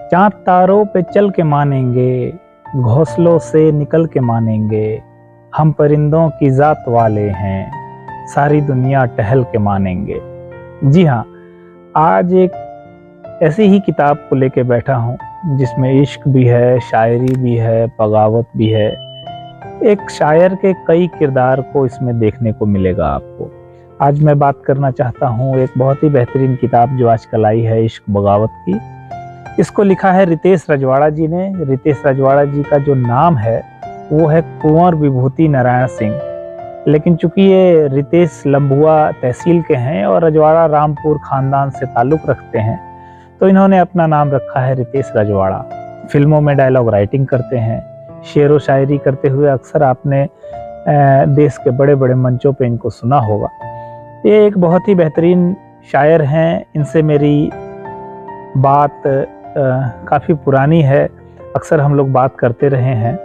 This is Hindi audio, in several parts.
चाँद तारों पे चल के मानेंगे, घोंसलों से निकल के मानेंगे, हम परिंदों की जात वाले हैं, सारी दुनिया टहल के मानेंगे। जी हाँ, आज एक ऐसी ही किताब को लेके बैठा हूँ जिसमें इश्क भी है, शायरी भी है, बगावत भी है। एक शायर के कई किरदार को इसमें देखने को मिलेगा आपको। आज मैं बात करना चाहता हूँ एक बहुत ही बेहतरीन किताब जो आजकल आई है, इश्क बगावत की। इसको लिखा है रितेश रजवाड़ा जी ने। रितेश रजवाड़ा जी का जो नाम है वो है कुंवर विभूति नारायण सिंह, लेकिन चूंकि ये रितेश लंबुआ तहसील के हैं और रजवाड़ा रामपुर खानदान से ताल्लुक रखते हैं, तो इन्होंने अपना नाम रखा है रितेश रजवाड़ा। फिल्मों में डायलॉग राइटिंग करते हैं, शेर व शायरी करते हुए अक्सर आपने देश के बड़े बड़े मंचों पे इनको सुना होगा। ये एक बहुत ही बेहतरीन शायर हैं। इनसे मेरी बात काफ़ी पुरानी है, अक्सर हम लोग बात करते रहे हैं।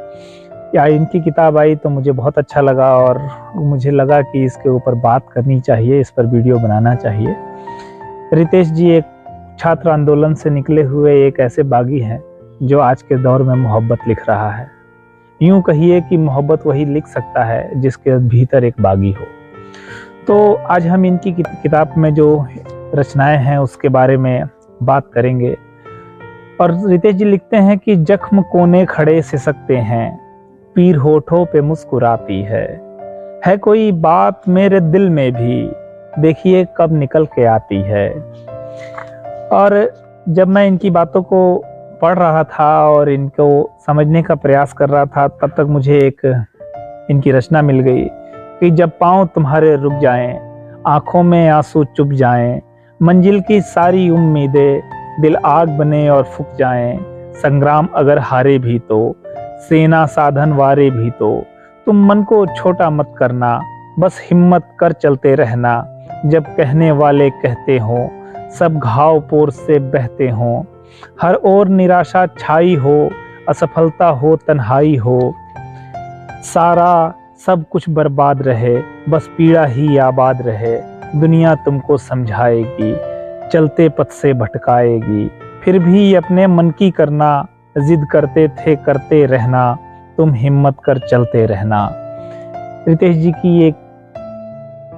या इनकी किताब आई तो मुझे बहुत अच्छा लगा और मुझे लगा कि इसके ऊपर बात करनी चाहिए, इस पर वीडियो बनाना चाहिए। रितेश जी एक छात्र आंदोलन से निकले हुए एक ऐसे बागी हैं जो आज के दौर में मोहब्बत लिख रहा है। यूं कहिए कि मोहब्बत वही लिख सकता है जिसके भीतर एक बागी हो। तो आज हम इनकी किताब में जो रचनाएं हैं उसके बारे में बात करेंगे। और रितेश जी लिखते हैं कि जख्म कोने खड़े सिसकते हैं, पीर होठों पे मुस्कुराती है कोई बात मेरे दिल में भी, देखिए कब निकल के आती है। और जब मैं इनकी बातों को पढ़ रहा था और इनको समझने का प्रयास कर रहा था, तब तक मुझे एक इनकी रचना मिल गई कि जब पाँव तुम्हारे रुक जाएं, आंखों में आंसू चुप जाएं, मंजिल की सारी उम्मीदें दिल आग बने और फूक जाएं, संग्राम अगर हारे भी तो, सेना साधन वारे भी तो, तुम मन को छोटा मत करना, बस हिम्मत कर चलते रहना, जब कहने वाले कहते हों, सब घाव पोर से बहते हों, हर ओर निराशा छाई हो, असफलता हो, तन्हाई हो, सारा सब कुछ बर्बाद रहे, बस पीड़ा ही आबाद रहे, दुनिया तुमको समझाएगी, चलते पथ से भटकाएगी, फिर भी अपने मन की करना, जिद करते थे करते रहना, तुम हिम्मत कर चलते रहना। रितेश जी की एक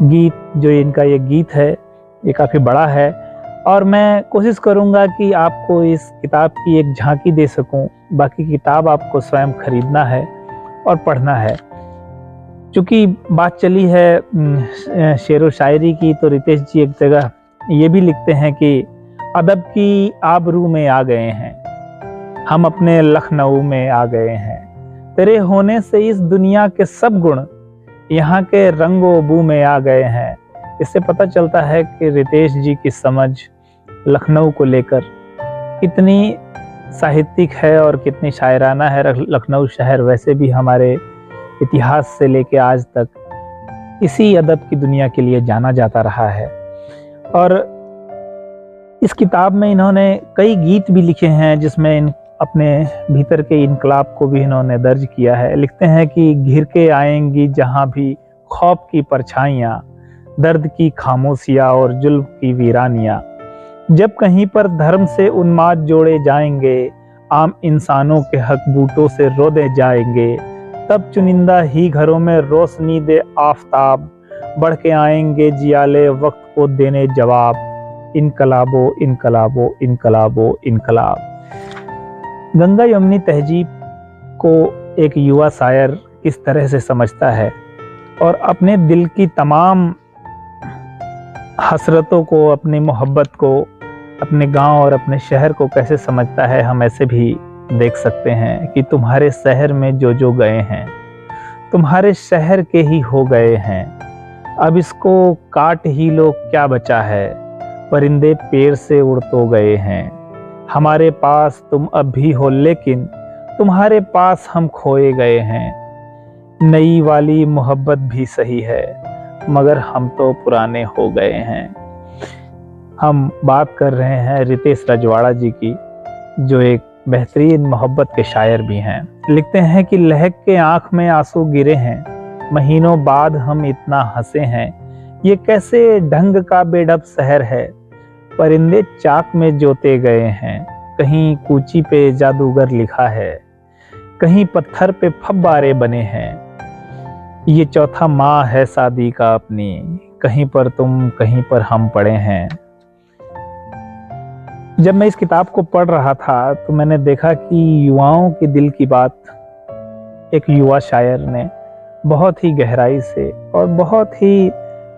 गीत, जो इनका ये गीत है, ये काफ़ी बड़ा है और मैं कोशिश करूँगा कि आपको इस किताब की एक झांकी दे सकूँ। बाकी किताब आपको स्वयं खरीदना है और पढ़ना है। चूँकि बात चली है शेर व शायरी की, तो रितेश जी एक जगह ये भी लिखते हैं कि अदब की आबरू में आ गए हैं, हम अपने लखनऊ में आ गए हैं, तेरे होने से इस दुनिया के सब गुण यहाँ के रंगो बू में आ गए हैं। इससे पता चलता है कि रितेश जी की समझ लखनऊ को लेकर कितनी साहित्यिक है और कितनी शायराना है। लखनऊ शहर वैसे भी हमारे इतिहास से लेके आज तक इसी अदब की दुनिया के लिए जाना जाता रहा है। और इस किताब में इन्होंने कई गीत भी लिखे हैं जिसमें अपने भीतर के इनकलाब को भी इन्होंने दर्ज किया है। लिखते हैं कि घिर के आएंगी जहां भी खौफ की परछाइयाँ, दर्द की खामोशियाँ और जुल्म की वीरानियाँ, जब कहीं पर धर्म से उन्माद जोड़े जाएंगे, आम इंसानों के हक बूटों से रोदे जाएंगे, तब चुनिंदा ही घरों में रोशनी दे आफताब, बढ़ के आएंगे जियाले वक्त को देने जवाब, इनकलाबो इनकलाबो इनकलाबो इनकलाब। गंगा यमुनी तहजीब को एक युवा शायर किस तरह से समझता है और अपने दिल की तमाम हसरतों को, अपनी मोहब्बत को, अपने गांव और अपने शहर को कैसे समझता है, हम ऐसे भी देख सकते हैं कि तुम्हारे शहर में जो जो गए हैं, तुम्हारे शहर के ही हो गए हैं, अब इसको काट ही लो क्या बचा है, परिंदे पेड़ से उड़ तो गए हैं, हमारे पास तुम अब भी हो लेकिन तुम्हारे पास हम खोए गए हैं, नई वाली मोहब्बत भी सही है मगर हम तो पुराने हो गए हैं। हम बात कर रहे हैं रितेश रजवाड़ा जी की, जो एक बेहतरीन मोहब्बत के शायर भी हैं। लिखते हैं कि लहक के आंख में आंसू गिरे हैं, महीनों बाद हम इतना हंसे हैं, ये कैसे ढंग का बेढप शहर है, परिंदे चाक में जोते गए हैं, कहीं कूची पे जादूगर लिखा है, कहीं पत्थर पे फव्वारे बने हैं। ये चौथा माह है शादी का अपनी, कहीं पर तुम कहीं पर हम पड़े हैं। जब मैं इस किताब को पढ़ रहा था तो मैंने देखा कि युवाओं के दिल की बात एक युवा शायर ने बहुत ही गहराई से और बहुत ही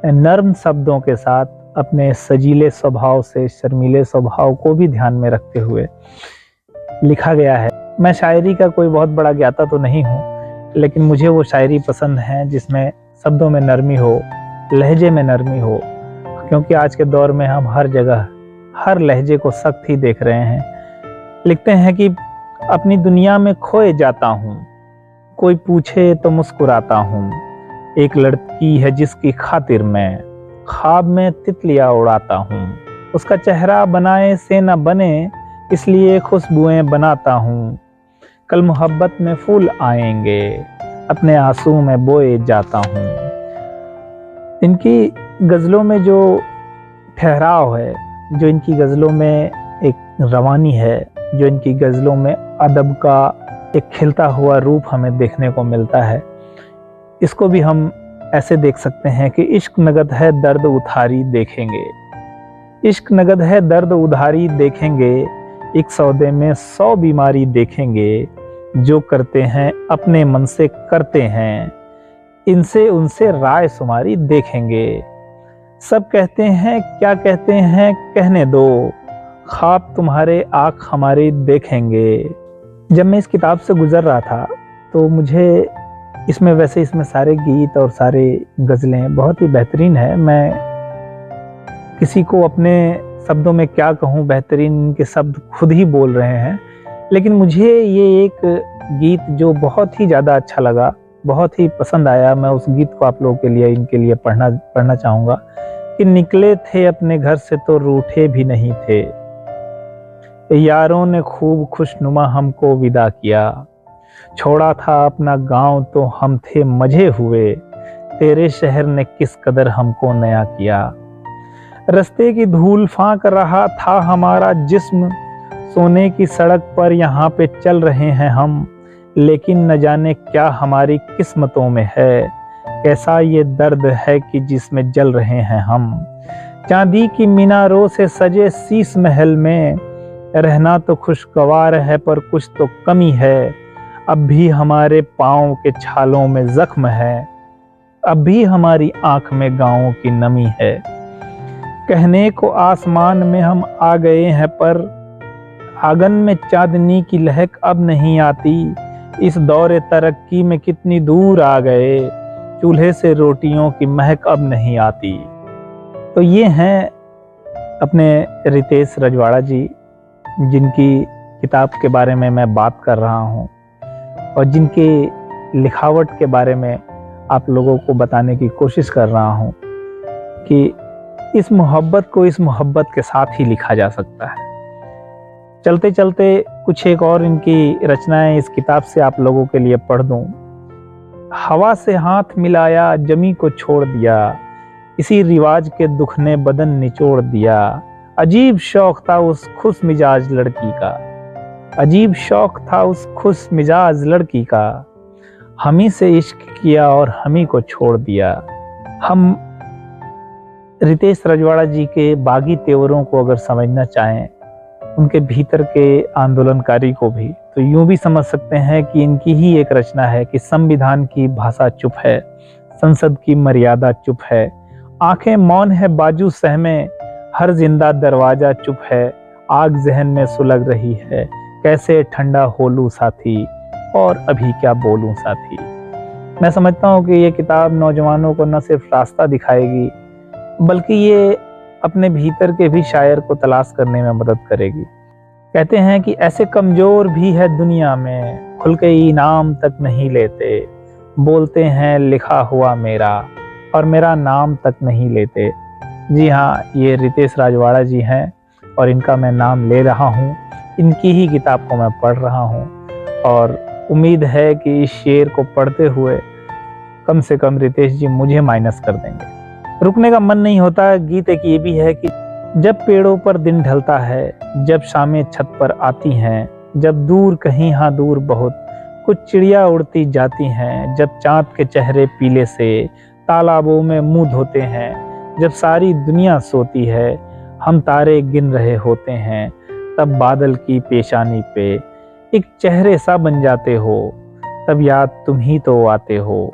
नर्म शब्दों के साथ अपने सजीले स्वभाव से शर्मीले स्वभाव को भी ध्यान में रखते हुए लिखा गया है। मैं शायरी का कोई बहुत बड़ा ज्ञाता तो नहीं हूँ, लेकिन मुझे वो शायरी पसंद है जिसमें शब्दों में नरमी हो, लहजे में नरमी हो, क्योंकि आज के दौर में हम हर जगह हर लहजे को सख्त ही देख रहे हैं। लिखते हैं कि अपनी दुनिया में खोए जाता हूँ, कोई पूछे तो मुस्कुराता हूँ। एक लड़की है जिसकी खातिर मैं ख्वाब में तितलियां उड़ाता हूँ। उसका चेहरा बनाए से न बने, इसलिए खुशबुएं बनाता हूँ। कल मोहब्बत में फूल आएंगे, अपने आंसू में बोए जाता हूँ। इनकी गज़लों में जो ठहराव है, जो इनकी गज़लों में एक रवानी है, जो इनकी गज़लों में अदब का एक खिलता हुआ रूप हमें देखने को मिलता है, इसको भी हम ऐसे देख सकते हैं कि इश्क नगद है दर्द उधारी देखेंगे। इश्क नगद है दर्द उधारी देखेंगे, एक सौदे में 100 बीमारी देखेंगे। जो करते हैं अपने मन से करते हैं, इनसे उनसे राय शुमारी देखेंगे। सब कहते हैं क्या कहते हैं कहने दो, ख्वाब तुम्हारे आँख हमारी देखेंगे। जब मैं इस किताब से गुजर रहा था तो मुझे इसमें सारे गीत और सारे गज़लें बहुत ही बेहतरीन है। मैं किसी को अपने शब्दों में क्या कहूँ, बेहतरीन के शब्द खुद ही बोल रहे हैं, लेकिन मुझे ये एक गीत जो बहुत ही ज़्यादा अच्छा लगा, बहुत ही पसंद आया, मैं उस गीत को आप लोगों के लिए इनके लिए पढ़ना चाहूँगा कि निकले थे अपने घर से तो रूठे भी नहीं थे, यारों ने खूब खुशनुमा हमको विदा किया। छोड़ा था अपना गांव तो हम थे मजे हुए, तेरे शहर ने किस कदर हमको नया किया। रास्ते की धूल फांक रहा था हमारा जिस्म, सोने की सड़क पर यहाँ पे चल रहे हैं हम, लेकिन न जाने क्या हमारी किस्मतों में है, कैसा ये दर्द है कि जिसमें जल रहे हैं हम। चांदी की मीनारों से सजे शीश महल में, रहना तो खुशगवार है पर कुछ तो कमी है। अब भी हमारे पाँव के छालों में जख्म है, अब भी हमारी आंख में गाँवों की नमी है। कहने को आसमान में हम आ गए हैं पर आंगन में चांदनी की लहक अब नहीं आती। इस दौरे तरक्की में कितनी दूर आ गए, चूल्हे से रोटियों की महक अब नहीं आती। तो ये हैं अपने रितेश रजवाड़ा जी, जिनकी किताब के बारे में मैं बात कर रहा हूँ और जिनके लिखावट के बारे में आप लोगों को बताने की कोशिश कर रहा हूँ कि इस मोहब्बत को इस मोहब्बत के साथ ही लिखा जा सकता है। चलते चलते कुछ एक और इनकी रचनाएं इस किताब से आप लोगों के लिए पढ़ दूं। हवा से हाथ मिलाया जमी को छोड़ दिया, इसी रिवाज के दुख ने बदन निचोड़ दिया। अजीब शौक था उस खुश मिजाज लड़की का, अजीब शौक था उस खुश मिजाज लड़की का, हमी से इश्क किया और हमी को छोड़ दिया। हम रितेश रजवाड़ा जी के बागी तेवरों को अगर समझना चाहें, उनके भीतर के आंदोलनकारी को भी, तो यूं भी समझ सकते हैं कि इनकी ही एक रचना है कि संविधान की भाषा चुप है, संसद की मर्यादा चुप है, आंखें मौन है बाजू सहमे, हर जिंदा दरवाजा चुप है, आग जहन में सुलग रही है, कैसे ठंडा होलूं साथी और अभी क्या बोलूं साथी। मैं समझता हूँ कि ये किताब नौजवानों को न सिर्फ रास्ता दिखाएगी, बल्कि ये अपने भीतर के भी शायर को तलाश करने में मदद करेगी। कहते हैं कि ऐसे कमजोर भी है दुनिया में, खुल के इनाम तक नहीं लेते, बोलते हैं लिखा हुआ मेरा और मेरा नाम तक नहीं लेते। जी हाँ, ये रितेश रजवाड़ा जी हैं और इनका मैं नाम ले रहा हूँ, इनकी ही किताब को मैं पढ़ रहा हूँ और उम्मीद है कि इस शेर को पढ़ते हुए कम से कम रितेश जी मुझे माइनस कर देंगे। रुकने का मन नहीं होता। गीत एक ये भी है कि जब पेड़ों पर दिन ढलता है, जब शामें छत पर आती हैं, जब दूर कहीं हाँ दूर बहुत कुछ चिड़िया उड़ती जाती हैं, जब चाँद के चेहरे पीले से तालाबों में मुंह धोते हैं, जब सारी दुनिया सोती है, हम तारे गिन रहे होते हैं, तब बादल की पेशानी पे एक चेहरे सा बन जाते हो, तब याद तुम ही तो आते हो।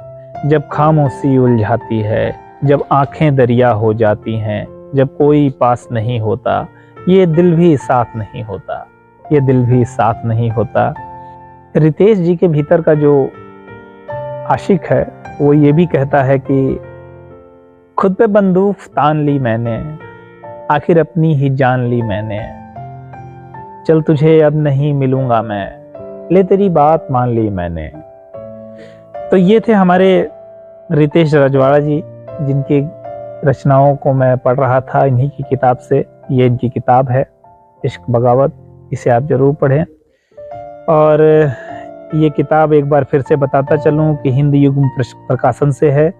जब खामोशी उलझाती है, जब आंखें दरिया हो जाती हैं, जब कोई पास नहीं होता, ये दिल भी साथ नहीं होता, ये दिल भी साथ नहीं होता। रितेश जी के भीतर का जो आशिक है वो ये भी कहता है कि खुद पे बंदूक तान ली मैंने, आखिर अपनी ही जान ली मैंने, चल तुझे अब नहीं मिलूंगा मैं, ले तेरी बात मान ली मैंने। तो ये थे हमारे रितेश रजवाड़ा जी, जिनकी रचनाओं को मैं पढ़ रहा था इन्हीं की किताब से। ये इनकी किताब है इश्क बगावत, इसे आप जरूर पढ़ें। और ये किताब एक बार फिर से बताता चलूं कि हिंद युग प्रकाशन से है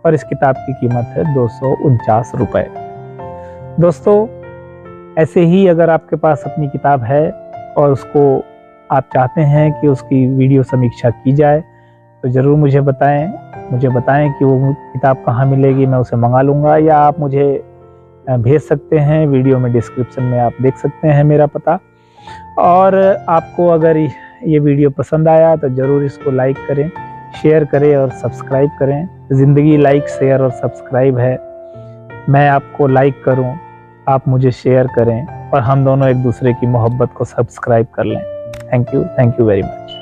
और इस किताब की कीमत है 249 रुपए। दोस्तों, ऐसे ही अगर आपके पास अपनी किताब है और उसको आप चाहते हैं कि उसकी वीडियो समीक्षा की जाए तो ज़रूर मुझे बताएं कि वो किताब कहाँ मिलेगी, मैं उसे मंगा लूँगा, या आप मुझे भेज सकते हैं। वीडियो में डिस्क्रिप्शन में आप देख सकते हैं मेरा पता। और आपको अगर ये वीडियो पसंद आया तो ज़रूर इसको लाइक करें, शेयर करें और सब्सक्राइब करें। ज़िंदगी लाइक, शेयर और सब्सक्राइब है। मैं आपको लाइक करूं, आप मुझे शेयर करें और हम दोनों एक दूसरे की मोहब्बत को सब्सक्राइब कर लें। Thank you very much.